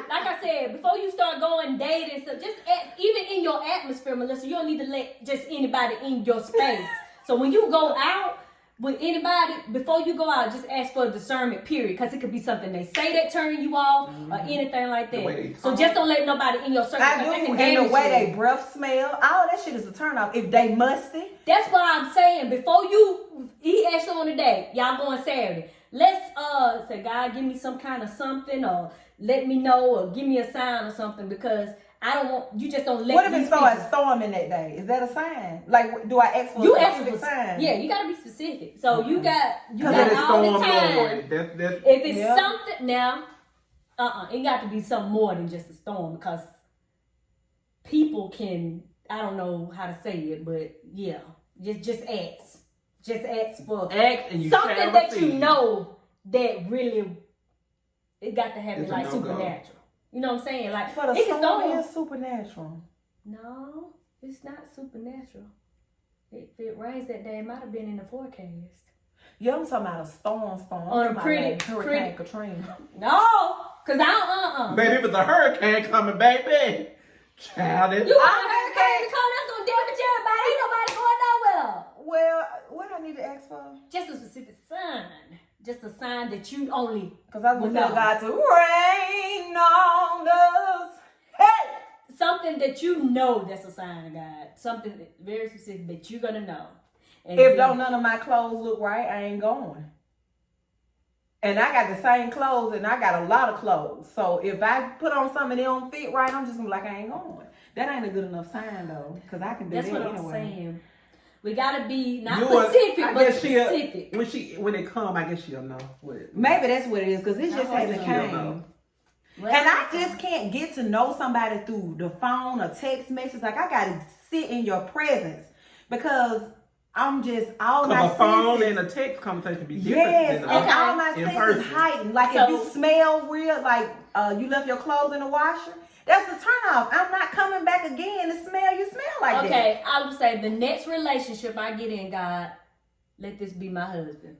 Like I said, before you start going dating, so just even in your atmosphere, Melissa, you don't need to let just anybody in your space. So when you go out with anybody, before you go out, just ask for a discernment, period. Because it could be something they say that turn you off or anything like The way they that. So talk. just don't let nobody in your circle. I 'cause they do, can and damage the way you. they breath smell, all that shit is a turn off. If they musty, That's why I'm saying before he asked you on a date, y'all going Saturday. Let's say, God, give me some kind of something, or let me know, or give me a sign or something, because I don't want you just don't let. what if it these starts people- storming that day? Is that a sign? Like, do I ask for You a ask specific for sign? yeah, you gotta be specific. So you got Let it all the storm time. Lord. That's If it's Yeah. something now, it got to be something more than just a storm, because people can, I don't know how to say it, but yeah, just ask for X and you something shall that you receive. know that really it got to have It's it a like no-go. supernatural. You know what I'm saying? Like But a it can storm storm. is supernatural. No, it's not supernatural. If it rains that day, it might have been in the forecast. Yeah, I'm talking about a storm. On a I'm pretty- talking about Hurricane Katrina. No, cause I don't. Baby, if it's a hurricane coming, baby. Child, You it. want a hurricane to come? That's gonna damage everybody. Ain't nobody going nowhere. Well, what I need to ask for? Just a specific sign. Just a sign that you only. Because I was Well, gonna tell no. God to rain on us. Hey! Something that you know that's a sign of God. Something very specific that you're gonna know. And If then- don't none of my clothes look right, I ain't going. And I got the same clothes and I got a lot of clothes. So if I put on something that don't fit right, I'm just gonna be like, I ain't going. That ain't a good enough sign though. Because I can do That's that what I'm anyway. saying. We gotta be not You are- specific, I but guess specific. when it come, I guess she'll know what it Maybe that's what it is, because it just I hasn't hope she'll came. know. Well, And I just can't get to know somebody through the phone or text message. Like, I gotta sit in your presence because I'm just all my Because a phone senses. and a text conversation be different Yes, than and Okay. all my in senses person. heightened. Like, So- if you smell real, like you left your clothes in the washer, that's a turn off. I'm not coming back again to smell you smell like that. okay, I would say the next relationship I get in, God, let this be my husband.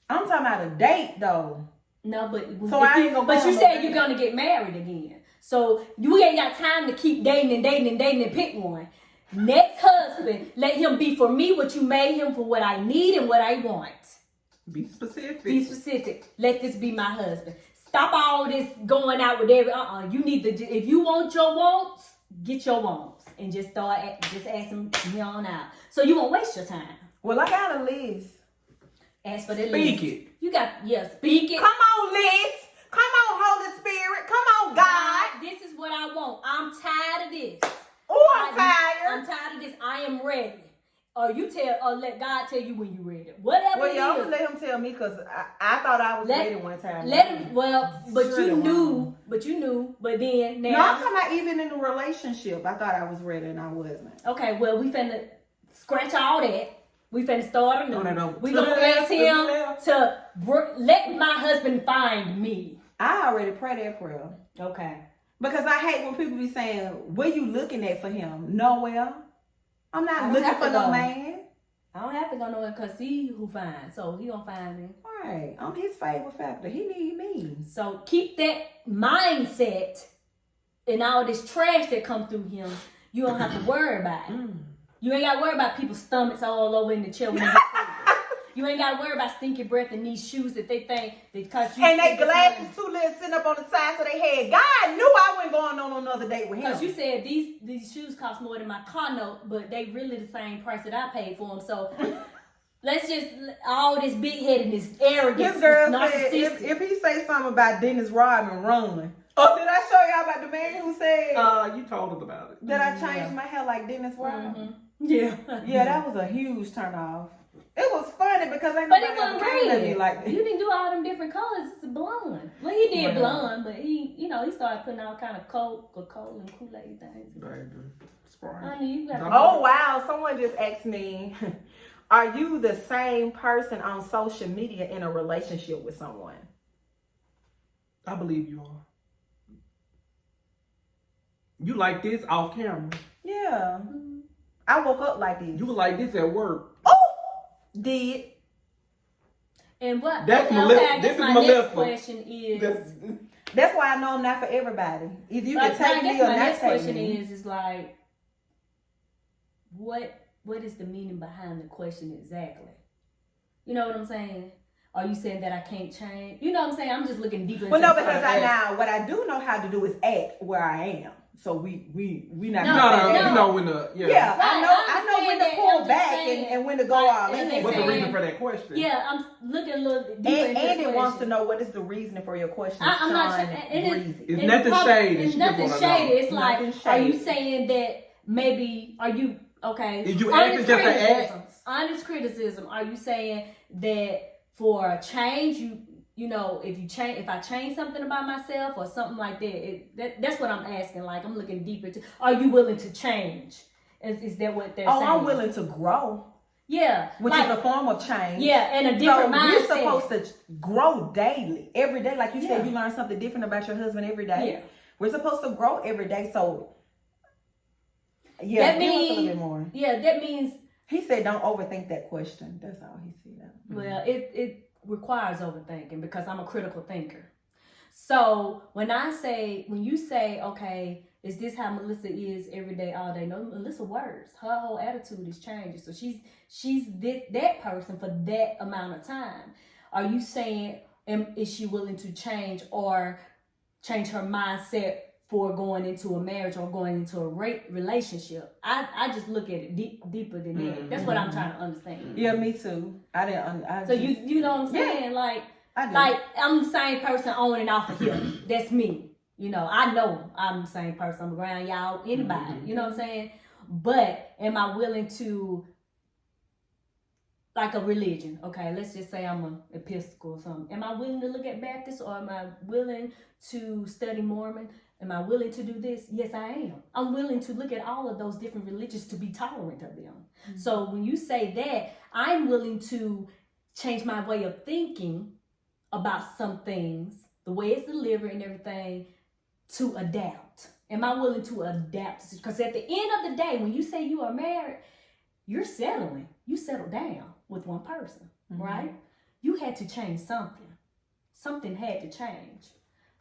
I'm talking about a date though. No, but so I ain't gonna. But you said you're gonna get married again, so you ain't got time to keep dating and pick one. Next husband, let him be for me what you made him for what I need and what I want. Be specific. Be specific. Let this be my husband. Stop all this going out with every. You need to. If you want your wants, get your wants and just start asking me on out. So you won't waste your time. Well, I got a list. Ask for the list. Speak it. You got speak it. Come on, Liz. Come on, Holy Spirit. Come on, God. This is what I want. I'm tired of this. Oh, I'm tired. I'm tired of this. I am ready. Or let God tell you when you're ready. Whatever. Well, y'all gonna let him tell me because I thought I was ready one time. Let him. Well, but you knew. But then now. No, I'm talking about even in a relationship. I thought I was ready and I wasn't. Okay, well we finna scratch all that. We finna start anew. No. We gonna ask him to let my husband find me. I already prayed that prayer. Okay. Because I hate when people be saying, "What you looking at for him?" Nowhere. I'm not looking for no man. I don't have to go nowhere because he who finds, so he gonna find me. Right. I'm his favorite factor. He need me. So keep that mindset and all this trash that come through him. You don't have to worry about it. You ain't got to worry about people's stomachs all over in the chair when they get food. You ain't got to worry about stinky breath in these shoes that they think they cause you. And they glasses too little sitting up on the side so they had. God knew I wasn't going on another date with him. Because you said these shoes cost more than my car note, but they really the same price that I paid for them. So let's just all this big headedness, arrogance, this girl narcissistic. said if he say something about Dennis Rodman, run. Oh, did I show y'all about the man who said? You told us about it. That I changed my hair like Dennis Rodman? Yeah. Yeah, that was a huge turn off. It was funny because ain't But nobody it wasn't ever came at me red. like that. You didn't do all them different colors. It's blonde. Well, he did blonde, but he started putting all kind of Coke and Kool-Aid things. Baby, Sprite. Honey, you got. Oh wow! Someone just asked me, "Are you the same person on social media in a relationship with someone?" I believe you are. You like this off camera. Yeah. I woke up like this. You were like this at work. Oh! Did. And what? That's okay, this is my Melissa. next question is. That's why I know I'm not for everybody. Either you can take me or my not next take question me. is like, what is the meaning behind the question exactly? You know what I'm saying? Are you saying that I can't change? You know what I'm saying? I'm just looking deeper. Well, no, because what I do know how to do is act where I am. So we not. No, you know when the Yeah, Right, I know when to pull I'm back saying, and when to go all in. What's the reason for that question? Yeah, I'm looking a little deeper into Andy the wants to question. know what is the reason for your question. I'm not Sean saying It's nothing shady. It's She nothing just wanna know. shady. It's like, Nothing are you shady. saying that maybe? Are you okay? Did you honest ask just to criticism? ask? Honest criticism. Are you saying that for a change, you know, if I change something about myself or something like that, that's what I'm asking. Like, I'm looking deeper to. Are you willing to change? Is that what they're saying? Oh, I'm willing to grow. Yeah, Which is a form of change. Yeah, and a different mindset. You're supposed to grow daily, every day. Like you said, Yeah. you learn something different about your husband every day. Yeah. We're supposed to grow every day. So, yeah, That give us a means- little bit more. Yeah, that means. He said, "Don't overthink that question." That's all he said. Well, it requires overthinking because I'm a critical thinker. So when you say, okay, is this how Melissa is every day, all day? No, Melissa works. Her whole attitude is changing. So she's that person for that amount of time. Are you saying, is she willing to change or change her mindset for going into a marriage or going into a relationship? I just look at it deeper than that. That's what I'm trying to understand. Yeah, me too. I didn't. So you know what I'm saying? Yeah. I do. Like I'm the same person on and off of here. That's me. You know I'm the same person. I'm around y'all, anybody. You know what I'm saying? But am I willing to, like a religion? Okay, let's just say I'm an Episcopal or something. Am I willing to look at Baptist or am I willing to study Mormon? Am I willing to do this? Yes, I am. I'm willing to look at all of those different religions to be tolerant of them. Mm-hmm. So when you say that, I'm willing to change my way of thinking about some things, the way it's delivered and everything, to adapt. Am I willing to adapt? Because at the end of the day, when you say you are married, you're settling. You settled down with one person, right? You had to change something. Something had to change.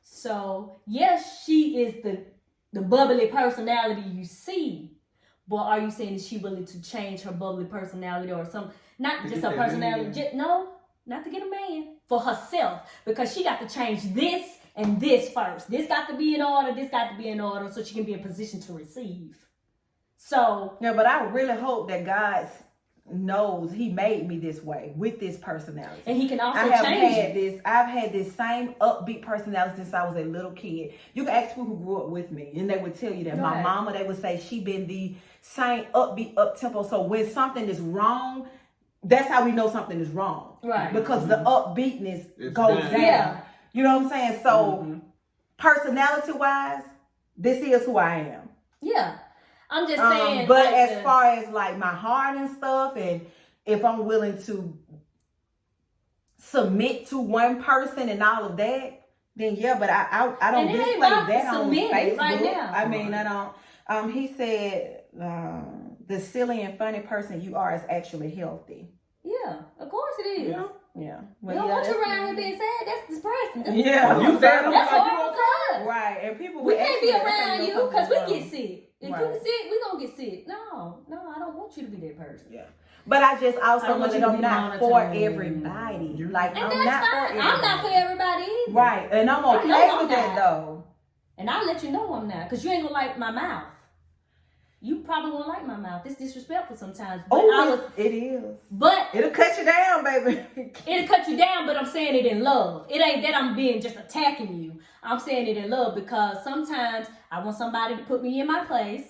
So, yes, she is the bubbly personality you see, but are you saying is she willing to change her bubbly personality or something? Not just her personality. No, not to get a man. For herself. Because she got to change this and this first. This got to be in order. This got to be in order so she can be in position to receive. So. Yeah, but I really hope that God knows he made me this way with this personality. And he can also change it. I've had this same upbeat personality since I was a little kid. You can ask people who grew up with me and they would tell you that. My mama, they would say she been the same upbeat, up-tempo. So when something is wrong, that's how we know something is wrong. Right. Because the upbeatness goes down. Yeah. You know what I'm saying? So personality-wise, this is who I am. Yeah. I'm just saying. But like as far as like my heart and stuff, and if I'm willing to submit to one person and all of that, then yeah. But I don't display that on Facebook. Right now. I mean, I don't. He said the silly and funny person you are is actually healthy. Yeah, of course it is. Yeah. Well, don't want you around here being sad. That's depressing. Yeah. You sad? That's horrible. Right. And people we can't be around you because we get sick. If right. you get sick, we gonna get sick. No, I don't want you to be that person. Yeah. But I just also know that I'm not for everybody. Like, and I'm not for everybody. I'm not for everybody either. Right. And I'm okay with that though. And I'll let you know I'm not. Because you ain't gonna like my mouth. You probably won't like my mouth. It's disrespectful sometimes. But it is. But it'll cut you down, baby. It'll cut you down, but I'm saying it in love. It ain't that I'm being just attacking you. I'm saying it in love because sometimes I want somebody to put me in my place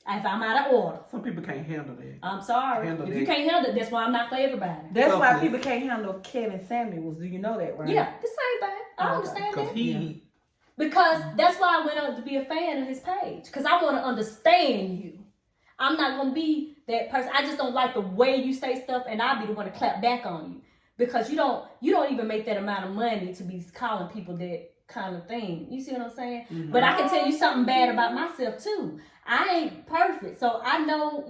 if I'm out of order. Some people can't handle that. I'm sorry. If you can't handle it, that's why I'm not for everybody. That's why people can't handle Kevin Samuels. Do you know that, right? Yeah, the same thing. I understand that. Because that's why I went up to be a fan of his page. Because I want to understand you. I'm not going to be that person. I just don't like the way you say stuff, and I'll be the one to clap back on you. Because you don't even make that amount of money to be calling people that kind of thing. You see what I'm saying? Mm-hmm. But I can tell you something bad about myself too. I ain't perfect. So I know,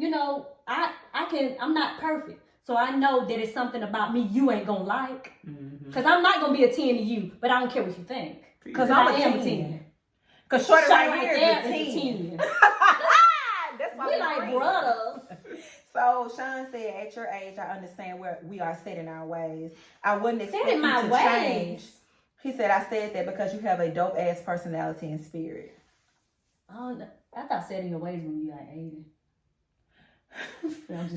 I'm not perfect. So I know that it's something about me you ain't going to like. Because I'm not going to be a 10 to you, but I don't care what you think. Because I'm a 10. Because Shorty right here is a 10. That's why we like brothers. So Sean said, at your age, I understand where we are set in our ways. I wouldn't expect set in my you to change. He said, I said that because you have a dope ass personality and spirit. Oh, no. I thought set in your ways when you like 80.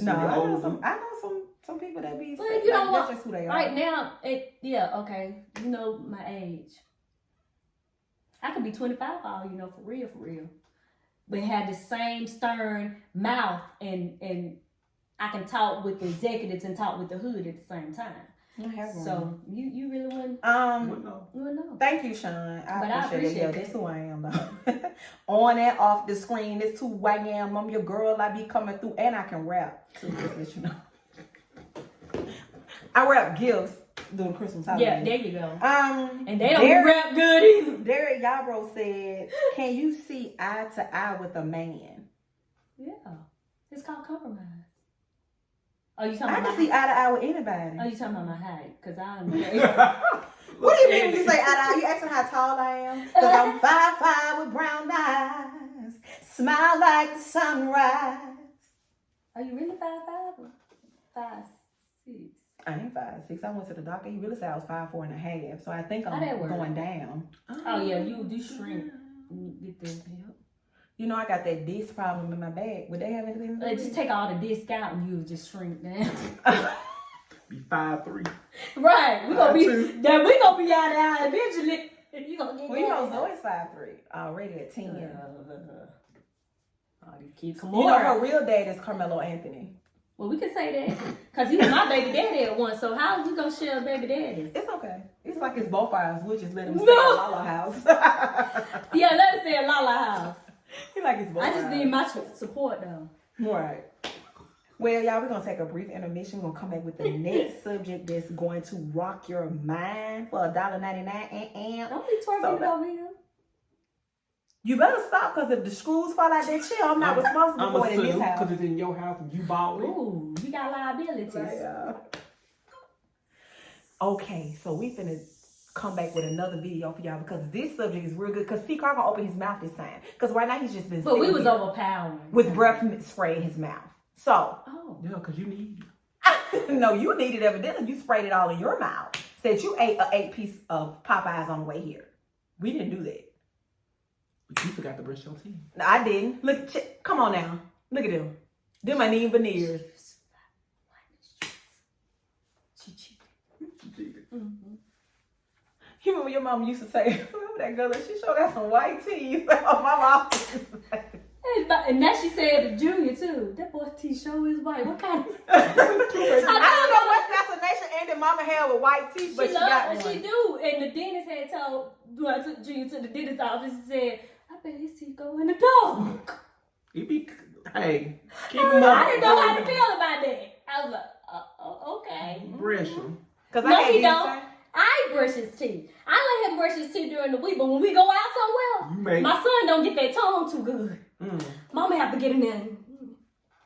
No, I know some people that be. But you know what? That's just who they are. Right now, okay. You know my age. I could be 25 for all you know, for real. But had the same stern mouth and I can talk with the executives and talk with the hood at the same time. So you really wouldn't know. Thank you, Sean. I appreciate it. That's who I am though. On and off the screen, that's who I am. I'm your girl. I be coming through and I can rap too, just let you know. I rap gifts during Christmas holiday. Yeah, there you go. And they don't rap good either. Derek Yabro said, "Can you see eye to eye with a man?" Yeah, it's called compromise. Oh, you talking I about? can see eye to eye with anybody. Oh, you talking about my height? Because I'm. What do you mean when you say eye to eye? You asking how tall I am? Because I'm 5'5" with brown eyes, smile like the sunrise. Are you really 5'5" or 5'6"? I ain't 5'6". I went to the doctor. He really said I was 5'4.5". So I think I'm going down. Oh yeah, you do shrink. Get the help. You know I got that disc problem in my back. Would they have anything? Just take all the disc out and you just shrink down. Be 5'3". Right. We're gonna be out of eye eventually. You gonna get. Well, you know Zoe's 5'3", already at 10. All these kids come on. You know her real dad is Carmelo Anthony. Well, we can say that because he was my baby daddy at once. So how you gonna share a baby daddy? It's okay. It's like it's both ours. We'll just let him stay at Lala house. Yeah, let us stay at Lala house. He like it's both. I just need my support though. Right. Well, y'all, we're gonna take a brief intermission. We're gonna come back with the next subject that's going to rock your mind for $1.99. Don't be twerking over here. You better stop, because if the screws fall out that chair, I'm not responsible for it in this house. Because it's in your house and you bought it. Ooh, you got liabilities. Okay, so we finna come back with another video for y'all, because this subject is real good. Because TCarr gonna open his mouth this time. Because right now he's just been But we sitting was here overpowering. with breath spray in his mouth. So. Oh. Yeah, because you need it. No, you needed evidently. You sprayed it all in your mouth. Said you ate an 8-piece of Popeyes on the way here. We didn't do that. But you forgot to brush your teeth. No, I didn't. Look, come on now. Look at them. Them ain't even veneers. She cheated. Mm-hmm. You remember your mom used to say, remember that girl that she sure got some white teeth? Oh, my mom used to say. And now she said to Junior too, that boy's teeth show is white. What kind of... I don't know what fascination Andi mama had with white teeth, but she got one. She do. And the dentist had told, when I took Junior to the dentist office, he said, I bet his teeth go in the dog. Hey, keep them up. I didn't know how to feel about that. I was like, okay. Brush them. No, he don't. I brush his teeth. I let him brush his teeth during the week, but when we go out somewhere, my son don't get that tongue too good. Mama have to get him in.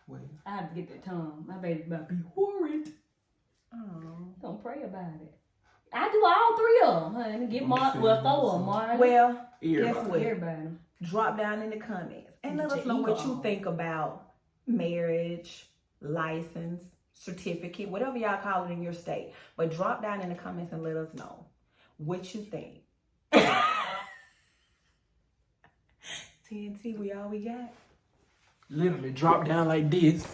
Wait. I have to get that tongue. My baby about to be horrid. Don't pray about it. I do all 3 of them, honey. Get 4 of them, Marlon. Well, Everybody. guess what? Everybody. Drop down in the comments and let us know what you think about marriage, license, certificate, whatever y'all call it in your state. But drop down in the comments and let us know what you think. T.N.T, we all we got. Literally drop down like this.